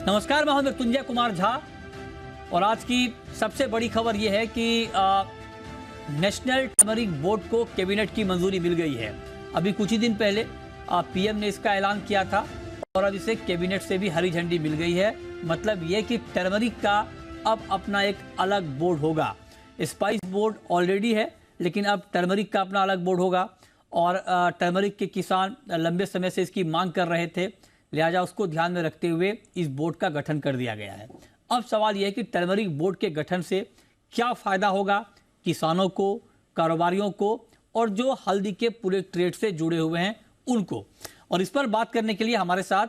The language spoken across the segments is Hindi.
नमस्कार, मैं हूं मृत्युंजय कुमार झा और आज की सबसे बड़ी खबर यह है कि नेशनल टर्मरिक बोर्ड को कैबिनेट की मंजूरी मिल गई है। अभी कुछ ही दिन पहले पीएम ने इसका ऐलान किया था और अब इसे कैबिनेट से भी हरी झंडी मिल गई है। मतलब यह कि टर्मरिक का अब अपना एक अलग बोर्ड होगा। स्पाइस बोर्ड ऑलरेडी है, लेकिन अब टर्मरिक का अपना अलग बोर्ड होगा और टर्मरिक के किसान लंबे समय से इसकी मांग कर रहे थे, लिहाजा उसको ध्यान में रखते हुए इस बोर्ड का गठन कर दिया गया है। अब सवाल यह है कि टर्मरिक बोर्ड के गठन से क्या फायदा होगा किसानों को, कारोबारियों को और जो हल्दी के पूरे ट्रेड से जुड़े हुए हैं उनको। और इस पर बात करने के लिए हमारे साथ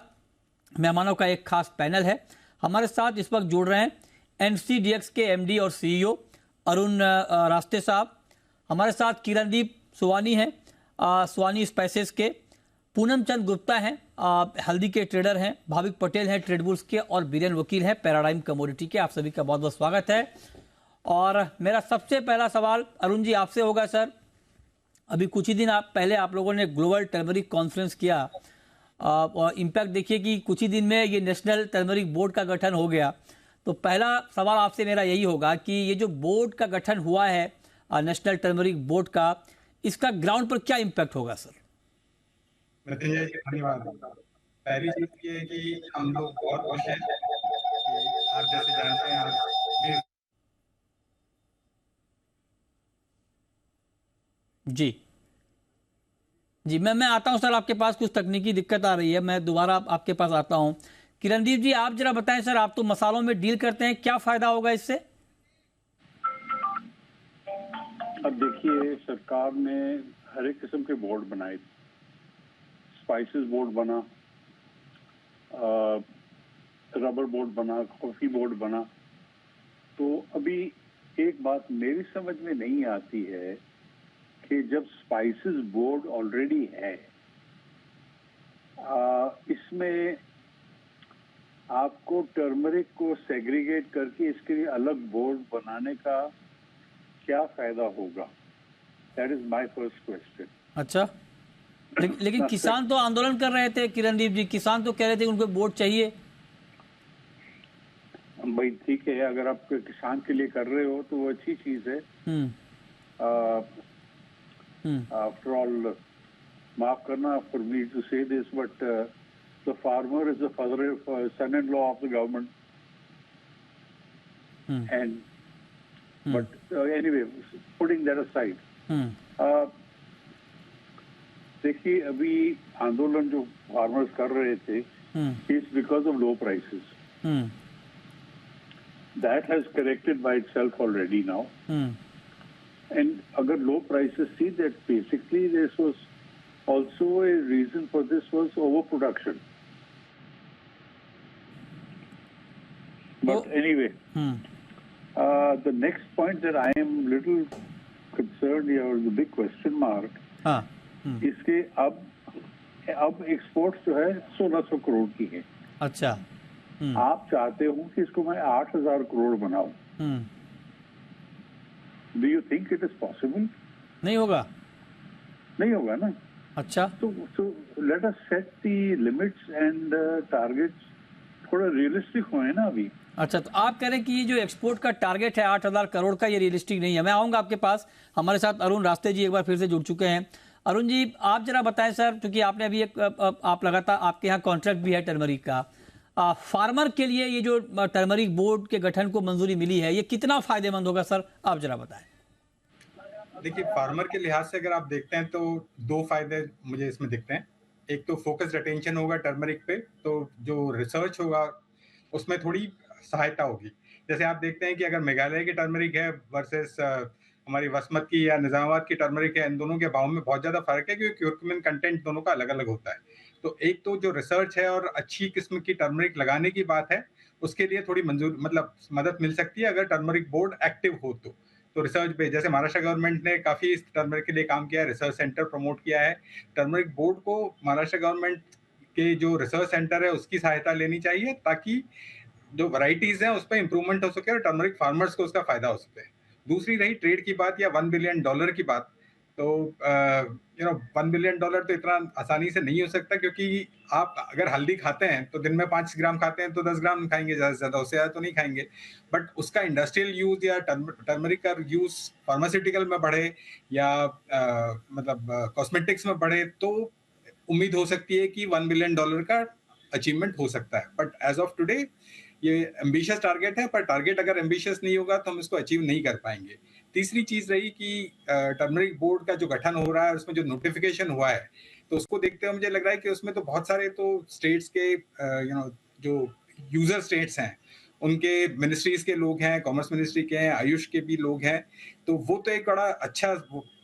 मेहमानों का एक खास पैनल है। हमारे साथ इस वक्त जुड़ रहे हैं एनसीडीएक्स के एमडी और सीईओ अरुण रास्ते साहब। हमारे साथ किरणदीप सुवानी हैं, सुवानी स्पाइसेस के। पूनम चंद गुप्ता हैं, हल्दी के ट्रेडर हैं। भाविक पटेल हैं, ट्रेडबुल्स के। और बीरेन वकील हैं, पैराडाइम कमोडिटी के। आप सभी का बहुत बहुत स्वागत है। और मेरा सबसे पहला सवाल अरुण जी आपसे होगा। सर, अभी कुछ ही दिन पहले आप लोगों ने ग्लोबल टर्मरिक कॉन्फ्रेंस किया और इम्पैक्ट देखिए कि कुछ ही दिन में ये नेशनल टर्मरिक बोर्ड का गठन हो गया। तो पहला सवाल आपसे मेरा यही होगा कि ये जो बोर्ड का गठन हुआ है नेशनल टर्मरिक बोर्ड का, इसका ग्राउंड पर क्या इम्पैक्ट होगा? सर मृत्युंजय जी, धन्यवाद। पहली चीज ये है कि हम लोग बहुत खुश हैं कि आप जैसे जानते हैं आज जी मैं आता हूं। सर, आपके पास कुछ तकनीकी दिक्कत आ रही है, मैं दोबारा आपके पास आता हूं। किरणदीप जी, आप जरा बताएं। सर, आप तो मसालों में डील करते हैं, क्या फायदा होगा इससे? अब देखिए, सरकार ने हर एक किस्म के बोर्ड बनाए। स्पाइसेस बोर्ड बना, रबर बोर्ड बना, कॉफी बोर्ड बना। तो अभी एक बात मेरी समझ में नहीं आती है कि जब स्पाइसेस बोर्ड ऑलरेडी है, इसमें आपको टर्मरिक को सेग्रीगेट करके इसके लिए अलग बोर्ड बनाने का क्या फायदा होगा? That is my first question. अच्छा, लेकिन किसान तो आंदोलन कर रहे थे किरणदीप जी। किसान तो कह रहे थे उनको बोर्ड चाहिए। भाई ठीक है, अगर आप किसान के लिए कर रहे हो तो वो अच्छी चीज है। आफ्टर ऑल, माफ करना for me to say this, but the farmer is the father, son in law of the government. And but anyway, putting that aside, देखिए अभी आंदोलन जो फार्मर्स कर रहे थे is because of low prices. That has corrected by itself already now. And अगर low prices see that basically this was also a reason for this was over production. But anyway, the next point that I am little concerned और द बिग क्वेश्चन मार्क, इसके अब एक्सपोर्ट्स जो है 1600 करोड़ की है। अच्छा। आप चाहते हो कि इसको मैं 8000 करोड़ बनाऊं। Do you think it is possible? नहीं होगा। नहीं होगा ना। अच्छा, तो let us set the limits and targets थोड़ा रियलिस्टिक होए ना अभी। अच्छा, तो आप कह रहे हैं कि ये जो एक्सपोर्ट का टारगेट है 8000 करोड़ का, ये रियलिस्टिक नहीं है। मैं आऊंगा आपके पास। हमारे साथ अरुण रास्ते जी एक बार फिर से जुड़ चुके हैं। अरुण जी, आप जरा बताएं सर, क्योंकि आपने अभी आप लगातार, आपके यहाँ कॉन्ट्रैक्ट भी है टर्मरिक का। फार्मर के लिए ये जो टर्मरिक बोर्ड के गठन को मंजूरी मिली है, ये कितना फायदेमंद होगा? सर, आप जरा बताएं। देखिए, फार्मर के लिहाज से अगर आप देखते हैं तो दो फायदे मुझे इसमें दिखते हैं। एक तो फोकस्ड अटेंशन होगा टर्मरिक पे, तो जो रिसर्च होगा उसमें थोड़ी सहायता होगी। जैसे आप देखते हैं कि अगर मेघालय की टर्मरिक है वर्सेस हमारी बासमती या निजामाबाद की टर्मरिक है, इन दोनों के भाव में बहुत ज्यादा फर्क है, क्योंकि क्यूरक्यूमिन कंटेंट दोनों का अलग अलग होता है। तो एक तो जो रिसर्च है और अच्छी किस्म की टर्मरिक लगाने की बात है, उसके लिए थोड़ी मंजूर मतलब मदद मिल सकती है अगर टर्मरिक बोर्ड एक्टिव हो तो रिसर्च पे जैसे महाराष्ट्र गवर्नमेंट ने काफी इस टर्मरिक के लिए काम किया है, रिसर्च सेंटर प्रमोट किया है। टर्मरिक बोर्ड को महाराष्ट्र गवर्नमेंट के जो रिसर्च सेंटर है उसकी सहायता लेनी चाहिए, ताकि जो वैरायटीज हैं उस पर इंप्रूवमेंट हो सके और टर्मरिक फार्मर्स को उसका फायदा हो सके। दूसरी रही ट्रेड की बात या $1 बिलियन की बात, तो $1 बिलियन तो इतना आसानी से नहीं हो सकता, क्योंकि आप अगर हल्दी खाते हैं तो दिन में 5 ग्राम खाते हैं तो 10 ग्राम खाएंगे, ज्यादा से ज्यादा, उससे ज्यादा तो नहीं खाएंगे। बट उसका इंडस्ट्रियल यूज या टर्मरिक का यूज फार्मास्यूटिकल में बढ़े या मतलब कॉस्मेटिक्स में बढ़े, तो उम्मीद हो सकती है कि $1 बिलियन का अचीवमेंट हो सकता है। बट एज ऑफ टुडे ये एम्बिशियस टारगेट है, पर टारगेट अगर एम्बिशियस नहीं होगा तो हम इसको अचीव नहीं कर पाएंगे। तीसरी चीज रही कि टर्मरिक बोर्ड का जो गठन हो रहा है, उसमें जो नोटिफिकेशन हुआ है, तो उसको देखते हुए मुझे लग रहा है कि उसमें तो बहुत सारे तो स्टेट्स के जो यूजर स्टेट्स हैं, उनके मिनिस्ट्रीज के लोग हैं, कॉमर्स मिनिस्ट्री के हैं, आयुष के भी लोग हैं, तो वो तो एक बड़ा अच्छा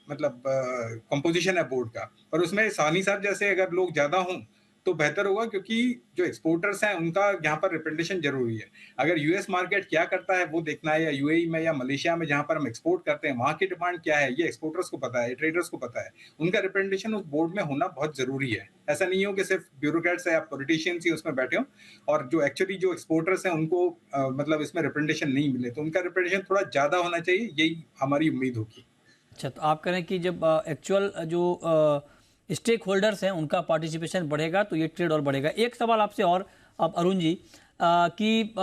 मतलब कंपोजिशन है बोर्ड का। पर उसमें साहनी साहब जैसे अगर लोग ज्यादा हों तो बेहतर होगा, क्योंकि जो एक्सपोर्टर्स हैं उनका यहाँ पर रिप्रेजेंटेशन जरूरी है। अगर यूएस मार्केट क्या करता है वो देखना है, या यूएई में या मलेशिया में जहाँ पर हम एक्सपोर्ट करते हैं वहाँ की डिमांड क्या है, ये एक्सपोर्टर्स को पता है, ट्रेडर्स को पता है। उनका रिप्रेजेंटेशन उस बोर्ड में होना बहुत जरूरी है। ऐसा नहीं हो कि सिर्फ ब्यूरोक्रेट्स या पॉलिटिशियंस ही उसमें बैठे हों और जो एक्चुअली जो एक्सपोर्टर्स हैं उनको मतलब इसमें रिप्रेजेंटेशन नहीं मिले, तो उनका रिप्रेजेंटेशन थोड़ा ज्यादा होना चाहिए, यही हमारी उम्मीद होगी। अच्छा, तो आप कह रहे हैं कि जब एक्चुअल जो स्टेक होल्डर्स हैं उनका पार्टिसिपेशन बढ़ेगा तो ये ट्रेड और बढ़ेगा। एक सवाल आपसे और अब अरुण जी, कि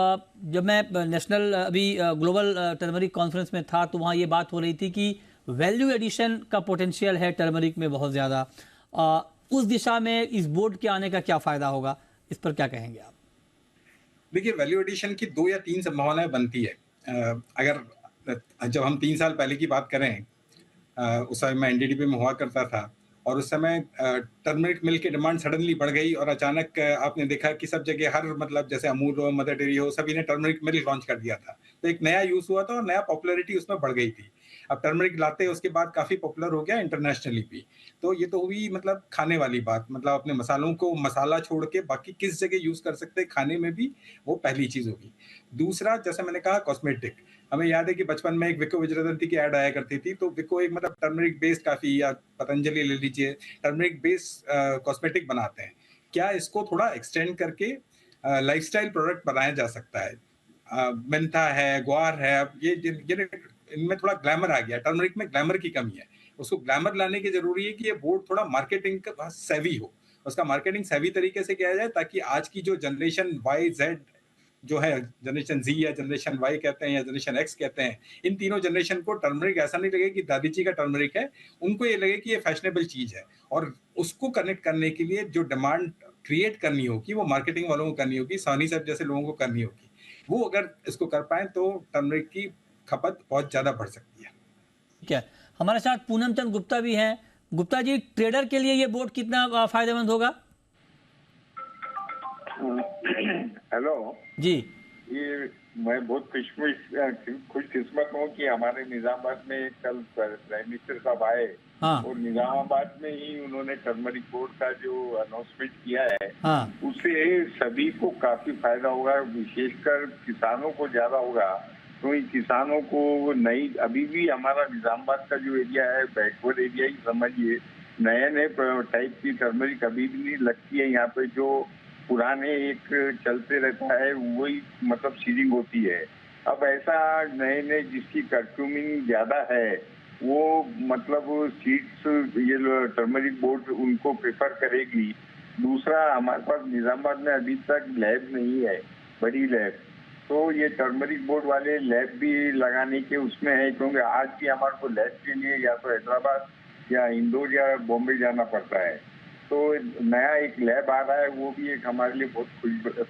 जब मैं नेशनल अभी ग्लोबल टर्मरिक कॉन्फ्रेंस में था तो वहाँ ये बात हो रही थी कि वैल्यू एडिशन का पोटेंशियल है टर्मरिक में बहुत ज़्यादा। उस दिशा में इस बोर्ड के आने का क्या फ़ायदा होगा, इस पर क्या कहेंगे आप? देखिए, वैल्यू एडिशन की 2 या 3 संभावनाएं बनती है। अगर जब हम 3 साल पहले की बात करें, उस समय मैं एनडीडीबी में हुआ करता था और उस समय टर्मरिक मिल्क की डिमांड सडनली बढ़ गई और अचानक आपने देखा कि सब जगह हर मतलब जैसे अमूल हो, मदर डेयरी हो, सभी ने टर्मरिक मिल्क लॉन्च कर दिया था। तो एक नया यूज हुआ था और नया पॉपुलैरिटी उसमें बढ़ गई थी। अब टर्मरिक लाते उसके बाद काफी पॉपुलर हो गया इंटरनेशनली भी। तो ये तो हुई मतलब खाने वाली बात, मतलब अपने मसालों को मसाला छोड़ के बाकी किस जगह यूज कर सकते हैं खाने में भी, वो पहली चीज होगी। दूसरा, जैसे मैंने कहा, कॉस्मेटिक। हमें याद है कि बचपन में एक विको वज्रदंती की ऐड आया करती थी, तो विको एक मतलब टर्मरिक बेस्ड काफी, या पतंजलि ले लीजिए, टर्मरिक बेस्ड कॉस्मेटिक बनाते हैं। क्या इसको थोड़ा एक्सटेंड करके लाइफस्टाइल प्रोडक्ट बनाया जा सकता है? मेंथा है, ग्वार है, अब ये इनमें थोड़ा ग्लैमर आ गया, टर्मरिक में ग्लैमर की कमी है। उसको ग्लैमर लाने की जरूरी है कि ये बोर्ड थोड़ा मार्केटिंग का सेवी हो, उसका मार्केटिंग सेवी तरीके से किया जाए, ताकि आज की जो जनरेशन वाई जेड जो है, जनरेशन जी या जनरेशन वाई कहते हैं या जनरेशन एक्स कहते हैं, इन तीनों जनरेशन को टर्मरिक ऐसा नहीं लगे कि दादी जी का टर्मरिक है, उनको ये लगे कि ये फैशनेबल चीज है। और उसको कनेक्ट करने के लिए जो डिमांड क्रिएट करनी होगी वो मार्केटिंग वालों को करनी होगी, सानी साहब जैसे लोगों को करनी होगी। वो अगर इसको कर पाए तो टर्मरिक की खपत बहुत ज्यादा बढ़ सकती है। ठीक है, हमारे साथ पूनम चंद गुप्ता भी हैं। गुप्ता जी, ट्रेडर के लिए ये बोर्ड कितना फायदेमंद होगा? हेलो जी। ये मैं बहुत खुशकिस्मत हूँ कि हमारे निजामाबाद में कल प्राइम मिनिस्टर साहब आए। हाँ। और निजामाबाद में ही उन्होंने टर्मरिक बोर्ड का जो अनाउंसमेंट किया है, हाँ। उससे सभी को काफी फायदा होगा, विशेषकर किसानों को ज्यादा होगा। क्योंकि किसानों को नई, अभी भी हमारा निजामाबाद का जो एरिया है बैकवर्ड एरिया ही समझिए, नए नए टाइप की टर्मरिक अभी भी नहीं लगती है यहाँ पे। जो पुराने एक चलते रहता है वही मतलब सीडिंग होती है। अब ऐसा नए नए जिसकी कर्क्यूमिन ज्यादा है वो मतलब सीड्स ये टर्मरिक बोर्ड उनको प्रेफर करेगी। दूसरा, हमारे पास निजामाबाद में अभी तक लैब नहीं है, बड़ी लैब, तो ये टर्मरिक बोर्ड वाले लैब भी लगाने के उसमें है। क्योंकि आज भी हमारे को लैब के लिए या तो हैदराबाद या इंदौर या बॉम्बे जाना पड़ता है। तो नया एक लैब आ रहा है, वो भी एक हमारे लिए बहुत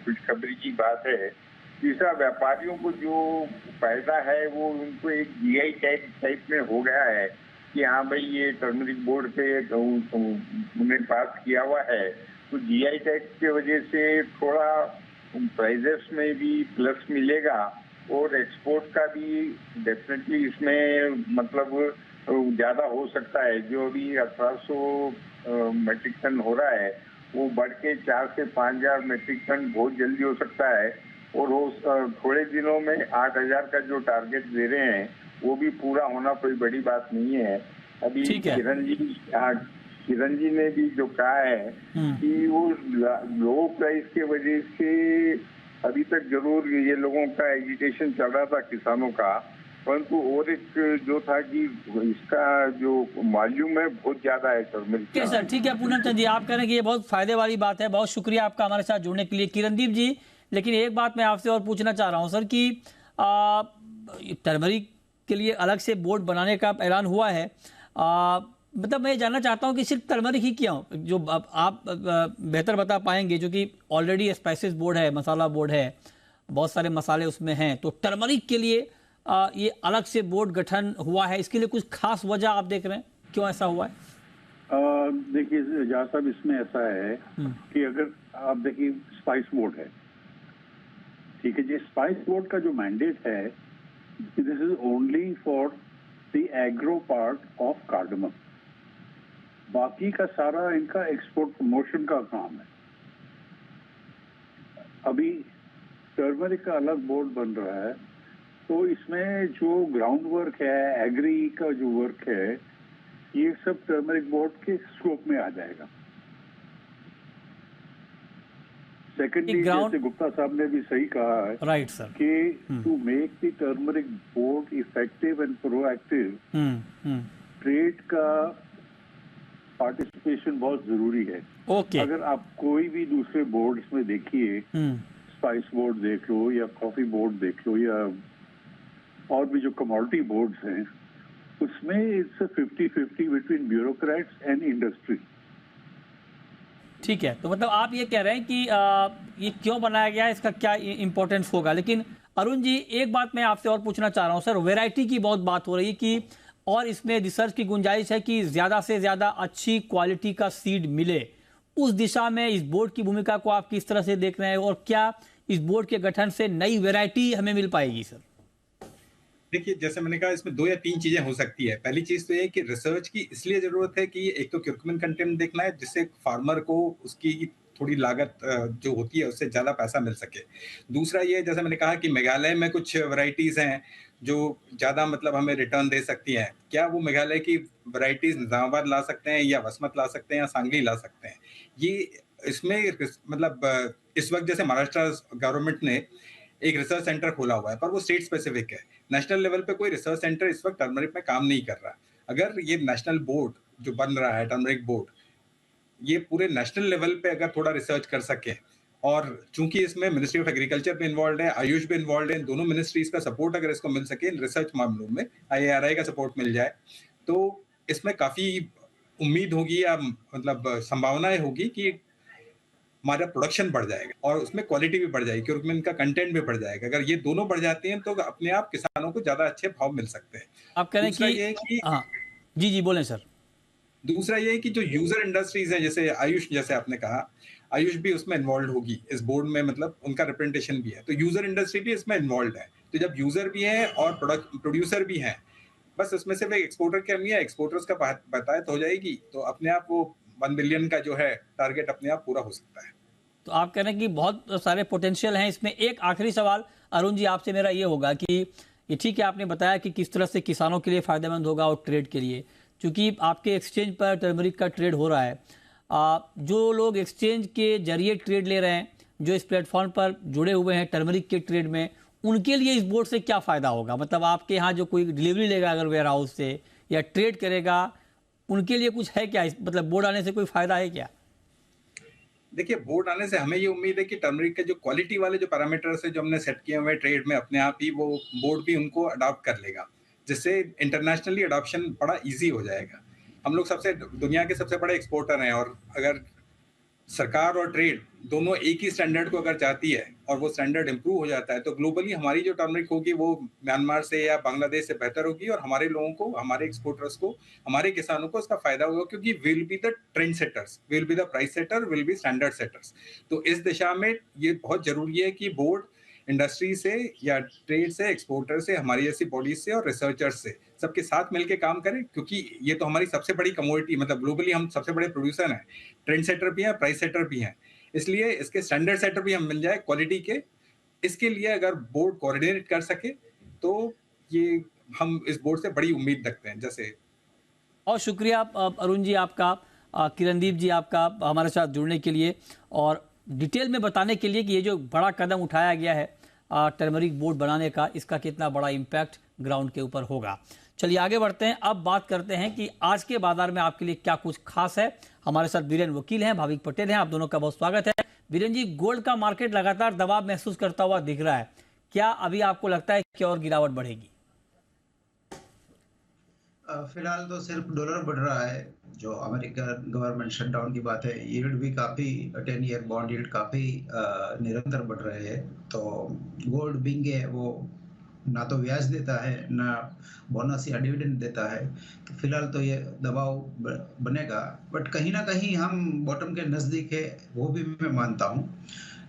खुशखबरी की बात है। तीसरा, व्यापारियों को जो फायदा है वो उनको एक जीआई टाइप में हो गया है कि हाँ भाई ये टर्मरिक बोर्ड पे उन्हें पास किया हुआ है, तो जीआई टैग की वजह से थोड़ा प्राइजेस में भी प्लस मिलेगा और एक्सपोर्ट का भी डेफिनेटली इसमें मतलब ज्यादा हो सकता है। जो अभी 1800 मेट्रिक टन हो रहा है वो बढ़ के 4 से 5,000 मेट्रिक टन बहुत जल्दी हो सकता है। और वो थोड़े दिनों में 8,000 का जो टारगेट दे रहे हैं वो भी पूरा होना कोई बड़ी बात नहीं है। अभी किरण जी ने भी जो कहा है कि वो लो प्राइस के वजह से अभी तक जरूर ये लोगों का एजिटेशन चल रहा था किसानों का, परंतु और एक जो था कि इसका जो वॉल्यूम है बहुत ज्यादा है टर्मरिक ठीक है सर, ठीक है पूनम चंद जी, आप कह रहे हैं कि ये बहुत फायदे वाली बात है। बहुत शुक्रिया आपका हमारे साथ जुड़ने के लिए किरणदीप जी। लेकिन एक बात मैं आपसे और पूछना चाह रहा हूँ सर कि टर्मरिक के लिए अलग से बोर्ड बनाने का ऐलान हुआ है। मतलब मैं जानना चाहता हूँ कि सिर्फ टर्मरिक ही क्यों, जो आप बेहतर बता पाएंगे, जो कि ऑलरेडी स्पाइसेस बोर्ड है, मसाला बोर्ड है, बहुत सारे मसाले उसमें हैं, तो टर्मरिक के लिए ये अलग से बोर्ड गठन हुआ है, इसके लिए कुछ खास वजह आप देख रहे हैं, क्यों ऐसा हुआ है? देखिए जहाँ साहब, इसमें ऐसा है कि अगर आप देखिए स्पाइस बोर्ड है, ठीक है जी, स्पाइस बोर्ड का जो मैंडेट है, this is only for the agro part of cardamom. बाकी का सारा इनका एक्सपोर्ट प्रमोशन का काम है। अभी टर्मरिक का अलग बोर्ड बन रहा है, तो इसमें जो ग्राउंड वर्क है, एग्री का जो वर्क है, ये सब टर्मरिक बोर्ड के स्कोप में आ जाएगा। सेकेंडली, जैसे गुप्ता साहब ने भी सही कहा है, राइट सर, कि to make the turmeric board effective and proactive, trade का पार्टिसिपेशन बहुत जरूरी है। ओके। अगर आप कोई भी दूसरे बोर्ड्स में देखिए, स्पाइस बोर्ड देख लो या कॉफी बोर्ड देख लो या और भी जो कमोडिटी बोर्ड्स हैं, उसमें it's 50-50 between bureaucrats and industry. ठीक है, तो मतलब आप ये कह रहे हैं कि ये क्यों बनाया गया है, इसका क्या इंपॉर्टेंस होगा। लेकिन अरुण जी, एक बात मैं आपसे और पूछना चाह रहा हूँ सर, वैरायटी की बहुत बात हो रही है कि और इसमें रिसर्च की गुंजाइश है कि ज्यादा से ज्यादा अच्छी क्वालिटी का सीड मिले। उस दिशा में इस बोर्ड की भूमिका को आप किस तरह से देख रहे हैं, और क्या इस बोर्ड के गठन से नई वैरायटी हमें मिल पाएगी सर? देखिए, जैसे मैंने कहा, इसमें 2 या 3 चीजें हो सकती है। पहली चीज तो ये कि रिसर्च की इसलिए जरूरत है कि एक तो क्यूरक्यूमिन कंटेंट देखना है, जिससे फार्मर को उसकी थोड़ी लागत जो होती है उससे ज्यादा पैसा मिल सके। दूसरा ये, जैसे मैंने कहा कि मेघालय में कुछ वैरायटीज हैं जो ज्यादा मतलब हमें रिटर्न दे सकती हैं। क्या वो मेघालय की वैरायटीज निजामाबाद ला सकते हैं या वसमत ला सकते हैं या सांगली ला सकते हैं? ये इसमें मतलब इस वक्त जैसे महाराष्ट्र गवर्नमेंट ने एक रिसर्च सेंटर खोला हुआ है, पर वो स्टेट स्पेसिफिक है। नेशनल लेवल पे कोई रिसर्च सेंटर इस वक्त टर्मरिक में काम नहीं कर रहा। अगर ये नेशनल बोर्ड जो बन रहा है, टर्मरिक बोर्ड, ये पूरे नेशनल लेवल पे अगर थोड़ा रिसर्च कर सके, और चूंकि इसमें मिनिस्ट्री ऑफ एग्रीकल्चर भी इन्वॉल्व है, आयुष भी इन्वॉल्व है, इन दोनों मिनिस्ट्रीज का सपोर्ट अगर इसको मिल सके इन रिसर्च मामलों में, IARI का सपोर्ट मिल जाए, तो इसमें काफी उम्मीद होगी या मतलब संभावनाएं होगी कि हमारा प्रोडक्शन बढ़ जाएगा और उसमें क्वालिटी भी बढ़ जाएगी, क्यूरक्यूमिन का कंटेंट भी बढ़ जाएगा। अगर ये दोनों बढ़ जाते हैं तो अपने आप किसानों को ज्यादा अच्छे भाव मिल सकते हैं। आप कह रहे हैं कि हाँ जी जी बोलें सर। दूसरा ये है कि जो यूजर इंडस्ट्रीज हैं, जैसे आयुष, जैसे आपने कहा, आयुष भी उसमें इन्वॉल्व होगी इस बोर्ड में, मतलब उनका रिप्रेजेंटेशन भी है, तो यूजर इंडस्ट्री भी इसमें इन्वॉल्व है। तो जब यूजर भी है और प्रोड्यूसर भी है, बस उसमें सिर्फ एक एक्सपोर्टर की कमी है, एक्सपोर्टर्स का बताया तो हो जाएगी, तो अपने आप वो 1 बिलियन का जो है टारगेट अपने आप पूरा हो सकता है। तो आप कह रहे हैं कि बहुत सारे पोटेंशियल हैं इसमें। एक आखिरी सवाल अरुण जी आपसे मेरा ये होगा कि ये ठीक है, आपने बताया कि किस तरह से किसानों के लिए फायदेमंद होगा और ट्रेड के लिए, क्योंकि आपके एक्सचेंज पर टर्मरिक का ट्रेड हो रहा है। जो लोग एक्सचेंज के जरिए ट्रेड ले रहे हैं, जो इस प्लेटफॉर्म पर जुड़े हुए हैं टर्मरिक के ट्रेड में, उनके लिए इस बोर्ड से क्या फ़ायदा होगा? मतलब आपके यहाँ जो कोई डिलीवरी लेगा अगर वेयर हाउस से या ट्रेड करेगा, उनके लिए कुछ है क्या? मतलब बोर्ड आने से कोई फ़ायदा है क्या? देखिए, बोर्ड आने से हमें ये उम्मीद है कि टर्मरिक के जो क्वालिटी वाले जो पैरामीटर्स है जो हमने सेट किए हुए ट्रेड में, अपने आप ही वो बोर्ड भी उनको अडॉप्ट कर लेगा, जिससे इंटरनेशनली अडॉप्शन बड़ा इजी हो जाएगा। हम लोग दुनिया के सबसे बड़े एक्सपोर्टर हैं, और अगर सरकार और ट्रेड दोनों एक ही स्टैंडर्ड को अगर चाहती है और वो स्टैंडर्ड इंप्रूव हो जाता है, तो ग्लोबली हमारी जो टर्मरिक होगी वो म्यांमार से या बांग्लादेश से बेहतर होगी, और हमारे लोगों को, हमारे एक्सपोर्टर्स को, हमारे किसानों को इसका फायदा होगा, क्योंकि will be the trend setters, will be the price setter, will be standard setters. तो इस दिशा में ये बहुत जरूरी है कि बोर्ड इंडस्ट्री से या ट्रेड से, एक्सपोर्टर से, हमारी जैसी बॉडीज से और रिसर्चर्स से सबके साथ मिलकर काम करें, क्योंकि ये तो हमारी सबसे बड़ी कमोडिटी, मतलब ग्लोबली हम सबसे बड़े प्रोड्यूसर हैं, ट्रेंड सेटर भी हैं, प्राइस सेटर भी हैं, इसलिए इसके स्टैंडर्ड सेटर भी हम मिल जाए क्वालिटी के। इसके लिए अगर बोर्ड कोऑर्डिनेट कर सके तो ये हम इस बोर्ड से बड़ी उम्मीद रखते हैं। जैसे बहुत शुक्रिया अरुण जी आपका, किरणदीप जी आपका हमारे साथ जुड़ने के लिए और डिटेल में बताने के लिए कि ये जो बड़ा कदम उठाया गया है टर्मरिक बोर्ड बनाने का, इसका कितना बड़ा इम्पैक्ट ग्राउंड के ऊपर होगा। चलिए आगे बढ़ते हैं। अब बात करते हैं कि आज के बाजार में आपके लिए क्या कुछ खास है। हमारे साथ बीरेन वकील हैं, भाविक पटेल हैं, आप दोनों का बहुत स्वागत है। बीरेन जी, गोल्ड का मार्केट लगातार दबाव महसूस करता हुआ दिख रहा है, क्या अभी आपको लगता है कि और गिरावट बढ़ेगी? फिलहाल तो सिर्फ डॉलर बढ़ रहा है। जो अमेरिकन गवर्नमेंट शटडाउन की बात है, यील्ड भी काफ़ी 10 ईयर बॉन्ड यील्ड काफ़ी निरंतर बढ़ रहे हैं। तो गोल्ड बिंग है वो ना तो ब्याज देता है ना बोनस या डिविडेंड देता है, तो फिलहाल तो ये दबाव बनेगा। बट कहीं ना कहीं हम बॉटम के नज़दीक है, वो भी मैं मानता हूँ।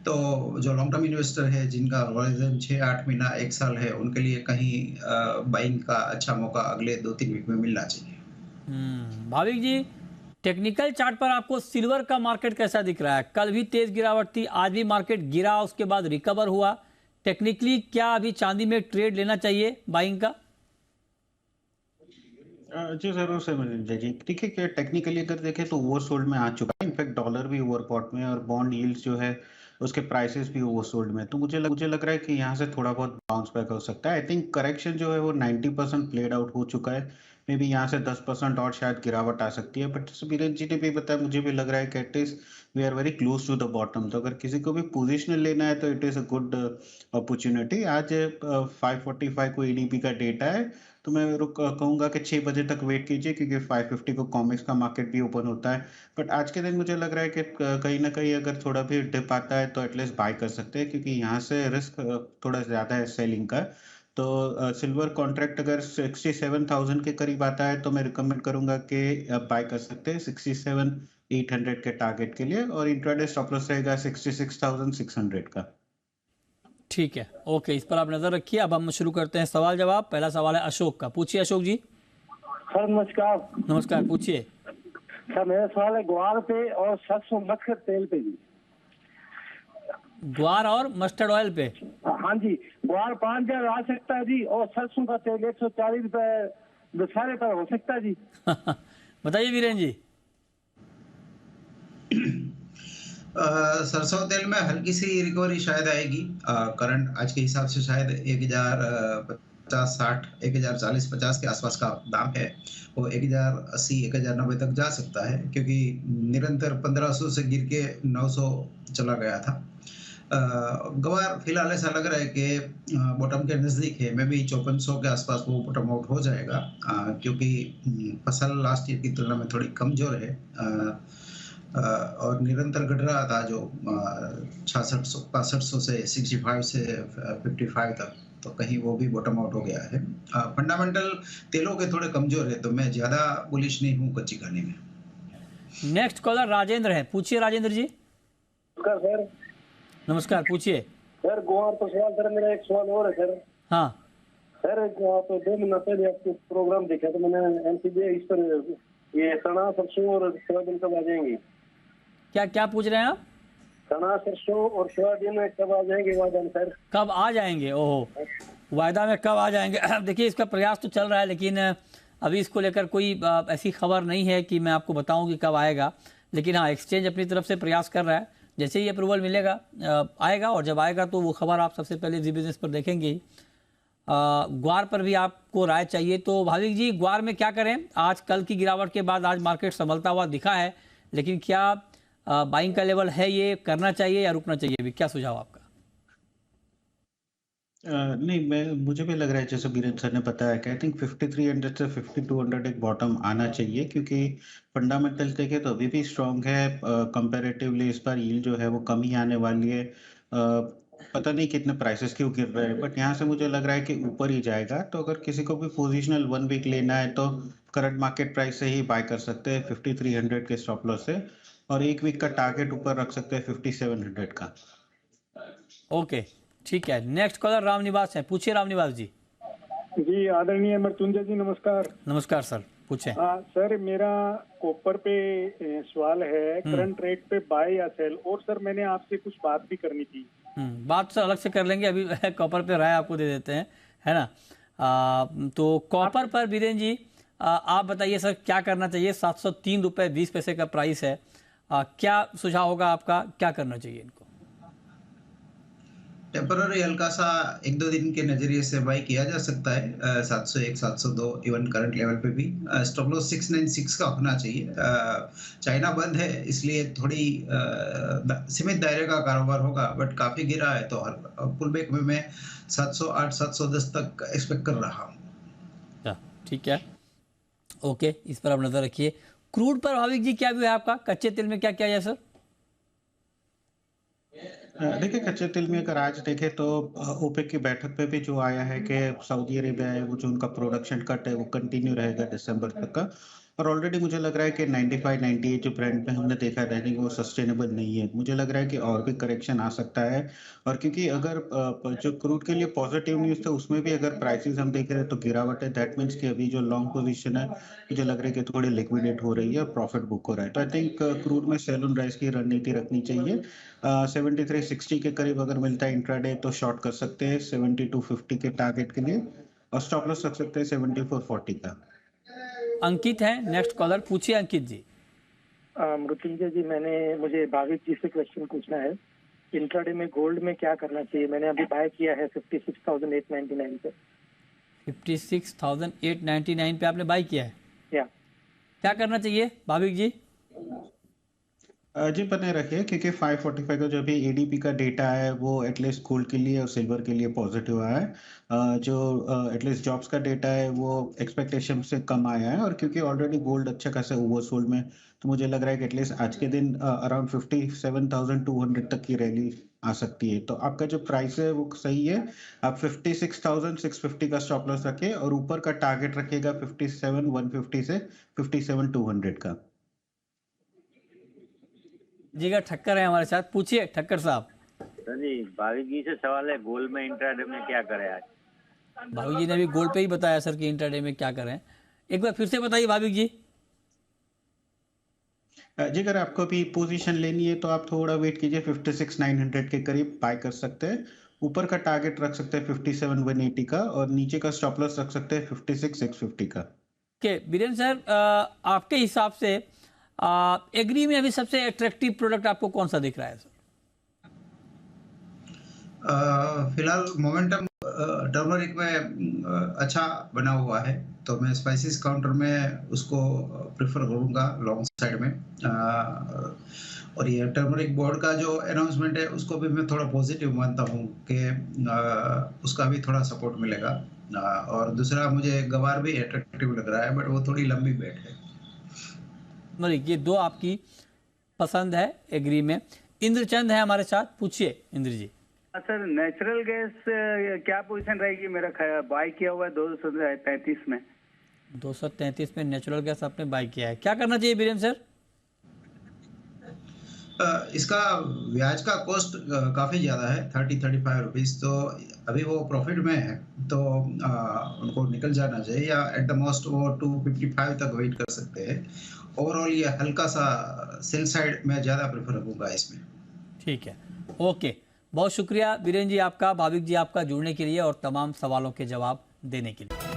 तो जो लॉन्ग टर्म इन्वेस्टर है जिनका हॉरिजन 6-8 महीना 1 साल है, उनके लिए कहीं बाइंग का अच्छा मौका अगले 2-3 वीक में मिलना चाहिए। भाविक जी, टेक्निकल चार्ट पर आपको सिल्वर का मार्केट कैसा दिख रहा है? कल भी तेज गिरावट थी, आज भी मार्केट गिरा, उसके बाद रिकवर हुआ। टेक्निकली क्या अभी चांदी में ट्रेड लेना चाहिए बाइंग का? जी जरूर सर जी। देखिए कि टेक्निकली अगर देखें तो ओवरसोल्ड में आ चुका है। इनफैक्ट डॉलर भी ओवरबॉट में और बॉन्ड यील्ड्स जो है उसके प्राइसेस भी ओवरसोल्ड में। तो मुझे लग रहा है कि यहाँ से थोड़ा बहुत बाउंस बैक हो सकता है। आई थिंक करेक्शन जो है वो 90% प्लेड आउट हो चुका है। मे बी यहाँ से 10% और शायद गिरावट आ सकती है। बट बीरेन जी ने भी बताया, मुझे भी लग रहा है कि at least we are very close to the bottom. तो अगर किसी को भी पोजिशनल लेना है तो it is a good opportunity. आज 545 को ईडीपी का डेटा है, तो मैं कहूँगा कि 6 बजे तक वेट कीजिए, क्योंकि 550 को कॉमिक्स का मार्केट भी ओपन होता है। बट आज के दिन मुझे लग रहा है कि कहीं ना कहीं अगर थोड़ा भी डिप आता है तो एटलीस्ट बाय कर सकते हैं, क्योंकि यहाँ से रिस्क थोड़ा ज़्यादा है सेलिंग का। तो सिल्वर कॉन्ट्रैक्ट अगर 67,000 के करीब आता है तो मैं रिकमेंड करूँगा कि आप बाय कर सकते हैं 67,800 के टारगेट के लिए, और इंट्राडे स्टॉप लॉस रहेगा 66,600 का। ठीक है, ओके, इस पर आप नजर रखिए। अब हम शुरू करते हैं सवाल जवाब। पहला सवाल है अशोक का। पूछिए अशोक जी। सर नमस्कार। नमस्कार, पूछिए। सर मेरा सवाल है ग्वार पे और सरसों मस्टर्ड तेल पे जी। ग्वार और मस्टर्ड ऑयल पे? हाँ जी, ग्वार 5,000 आ सकता है जी, और सरसों का तेल 140 रुपए दशहरे पर हो सकता है जी। बताइए वीरेन जी। सरसों तेल में हल्की सी रिकवरी शायद आएगी। करंट आज के हिसाब से शायद 1050-60, 1040-50 के आसपास का दाम है। वो 1080-1090 तक जा सकता है, क्योंकि निरंतर 1500 से गिर के 900 चला गया था। गवार फिलहाल ऐसा लग रहा है कि बॉटम के नज़दीक है। मे भी 5400 के आसपास वो बॉटम आउट हो जाएगा, क्योंकि फसल लास्ट ईयर की तुलना में थोड़ी कमजोर है और निरंतर घट रहा था, जो 6600 से 65 से 55 तक। तो कहीं वो भी बॉटम आउट हो गया है। फंडामेंटल तेलों के थोड़े कमजोर है, तो मैं ज़्यादा बुलिश नहीं हूँ कच्ची घानी में। नेक्स्ट कॉलर राजेंद्र है। पूछिए राजेंद्र जी। सर नमस्कार, पूछिए। सर ग्वार पर सवाल सर, मेरा एक सवाल और है सर। हाँ सर, आप 2 महीना पहले आपको प्रोग्राम देखा तो मैंने एनसीबीआई इस पर ये चना सरसों और सोयाबीन कब आ जाएंगे? क्या क्या पूछ रहे हैं आप? चना सरसों और सोयाबीन कब आ जाएंगे वायदा में सर? कब आ जाएंगे? ओहो, वायदा में कब आ जाएंगे? देखिए, इसका प्रयास तो चल रहा है, लेकिन अभी इसको लेकर कोई ऐसी खबर नहीं है कि मैं आपको बताऊं कि कब आएगा। लेकिन हाँ, एक्सचेंज अपनी तरफ से प्रयास कर रहा है। जैसे ही अप्रूवल मिलेगा आएगा, और जब आएगा तो वो खबर आप सबसे पहले जी बिजनेस पर देखेंगे। ग्वार पर भी आपको राय चाहिए, तो भाविक जी ग्वार में क्या करें? आज कल की गिरावट के बाद आज मार्केट संभलता हुआ दिखा है, लेकिन क्या बाइंग का लेवल है, ये करना चाहिए या रुकना चाहिए? अभी क्या सुझाव आपका? नहीं, मुझे भी लग रहा है जैसे बीरेन सर ने बताया कि आई थिंक 5300 से 5200 एक बॉटम आना चाहिए, क्योंकि फंडामेंटल्स देखें तो अभी भी स्ट्रांग है। कंपैरेटिवली इस बार यील्ड जो है वो कम ही आने वाली है। पता नहीं कितने प्राइसेस क्यों गिर रहे हैं, बट यहाँ से मुझे लग रहा है कि ऊपर ही जाएगा। तो अगर किसी को भी पोजिशनल 1 वीक लेना है तो करंट मार्केट प्राइस से ही बाय कर सकते हैं 5300 के स्टॉप लॉस से, और 1 वीक का टारगेट ऊपर रख सकते हैं 5700 का। ओके, ठीक है। नेक्स्ट कॉलर रामनिवास है। पूछिए रामनिवास जी। जी आदरणीय मृत्युंजय जी, नमस्कार। नमस्कार सर, पूछें। सर मेरा कॉपर पे सवाल है, करंट रेट पे बाय या सेल, और सर मैंने आपसे कुछ बात भी करनी थी। बात तो अलग से कर लेंगे, अभी कॉपर पे राय आपको दे देते हैं, है ना। तो कॉपर पर बीरेन जी आप बताइए सर, क्या करना चाहिए? 703 रुपये 20 पैसे का प्राइस है। क्या सुझाव होगा आपका, क्या करना चाहिए इनको? टेम्पररी हल्का सा 1-2 दिन के नजरिए से बाई किया जा सकता है 701 702 इवन करंट लेवल पे भी स्टॉप लॉस 696 का होना चाहिए। चाइना बंद है इसलिए थोड़ी सीमित दायरे का कारोबार होगा, बट काफी गिरा है तो पुल बैक में मैं 708 710 तक एक्सपेक्ट कर रहा हूँ। ठीक है, ओके, इस पर आप नजर रखिए। क्रूड पर भाविक जी क्या व्यू है आपका? कच्चे तेल में क्या किया जाए सर? देखिए, कच्चे तेल में अगर आज देखें तो ओपेक की बैठक पे भी जो आया है कि सऊदी अरेबिया है वो जो उनका प्रोडक्शन कट है वो कंटिन्यू रहेगा दिसंबर तक का, और ऑलरेडी मुझे लग रहा है कि 95-98 जो ब्रांड पे हमने देखा है वो सस्टेनेबल नहीं है। मुझे लग रहा है कि और भी करेक्शन आ सकता है, और क्योंकि अगर जो क्रूड के लिए पॉजिटिव न्यूज़ था उसमें भी अगर प्राइसेस हम देख रहे हैं तो गिरावट है, दैट मीन्स कि अभी जो लॉन्ग पोजीशन है मुझे लग रहा है कि थोड़ी लिक्विडेट हो रही है और प्रॉफिट बुक हो रहा है। तो आई थिंक क्रूड में सेल ऑन राइज की रणनीति रखनी चाहिए। 7360 के करीब अगर मिलता है इंट्राडे तो शॉर्ट कर सकते हैं 7250 के टारगेट के लिए, और स्टॉप लॉस रख सकते हैं 7440 का। अंकित है नेक्स्ट कॉलर, पूछिए अंकित जी। मृत्युंजय जी, मुझे भाविक जी से क्वेश्चन पूछना है। इंट्राडे में गोल्ड में क्या करना चाहिए? मैंने अभी बाय किया है 56,899 पे। 56,899 पे आपने बाय किया है? या क्या करना चाहिए भाविक जी? जी बने रखिए, क्योंकि 545 का जो भी एडीपी का डेटा है वो एटलीस्ट गोल्ड के लिए और सिल्वर के लिए पॉजिटिव आया है। जो एटलीस्ट जॉब्स का डेटा है वो एक्सपेक्टेशन से कम आया है, और क्योंकि ऑलरेडी गोल्ड अच्छा खासा ओवरसोल्ड में, तो मुझे लग रहा है कि एटलीस्ट आज के दिन अराउंड 57,200 तक की रैली आ सकती है। तो आपका जो प्राइस है वो सही है, आप 56,650 का स्टॉप लॉस रखिए और ऊपर का टारगेट रखिएगा 57,150 से 57,200 का। जी का ठक्कर है हमारे साथ, पूछिए ठक्कर साहब। सर जी, भाविक जी से सवाल है, गोल्ड में इंट्राडे में क्या करें आज? भाविक जी ने अभी गोल्ड पे ही बताया सर कि इंट्राडे में क्या करें। एक बार फिर से बताइए भाविक जी। जी अगर आपको भी पोजीशन लेनी है तो आप थोड़ा वेट कीजिए, 56,900 के करीब बाय कर सकते हैं। ऊपर का टारगेट रख सकते हैं 57,180 का, और नीचे का स्टॉप लॉस रख सकते हैं 56,650 का। ओके वीरेंद्र सर, आपके हिसाब से एग्री में अभी सबसे अट्रैक्टिव प्रोडक्ट आपको कौन सा दिख रहा है सर? फिलहाल मोमेंटम टर्मरिक में अच्छा बना हुआ है, तो मैं स्पाइसेस काउंटर में उसको प्रेफर करूंगा लॉन्ग साइड में। और ये टर्मरिक बोर्ड का जो अनाउंसमेंट है उसको भी मैं थोड़ा पॉजिटिव मानता हूँ कि उसका भी थोड़ा सपोर्ट मिलेगा। और दूसरा मुझे गवार भी अट्रैक्टिव लग रहा है, बट वो थोड़ी लंबी बेट है। ये दो आपकी पसंद है एग्री में। इंद्रचंद है हमारे साथ, पूछिए इंद्र जी। सर, नेचुरल गैस क्या पोजीशन रहेगी? मेरा बाय किया हुआ है 233 में। 233 में नेचुरल गैस आपने बाय किया है, क्या करना चाहिए वीरेंद्र सर? इसका ब्याज का कॉस्ट काफी ज्यादा है 30-35 रुपीज, तो अभी वो प्रॉफिट में है, तो उनको निकल जाना चाहिए, या एट द मोस्ट वो 255 तक वेट कर सकते हैं। ओवरऑल ये हल्का सा सेल साइड में ज्यादा प्रेफर करूंगा इसमें। ठीक है, ओके, बहुत शुक्रिया वीरेंद्र जी आपका, भाविक जी आपका जुड़ने के लिए और तमाम सवालों के जवाब देने के लिए।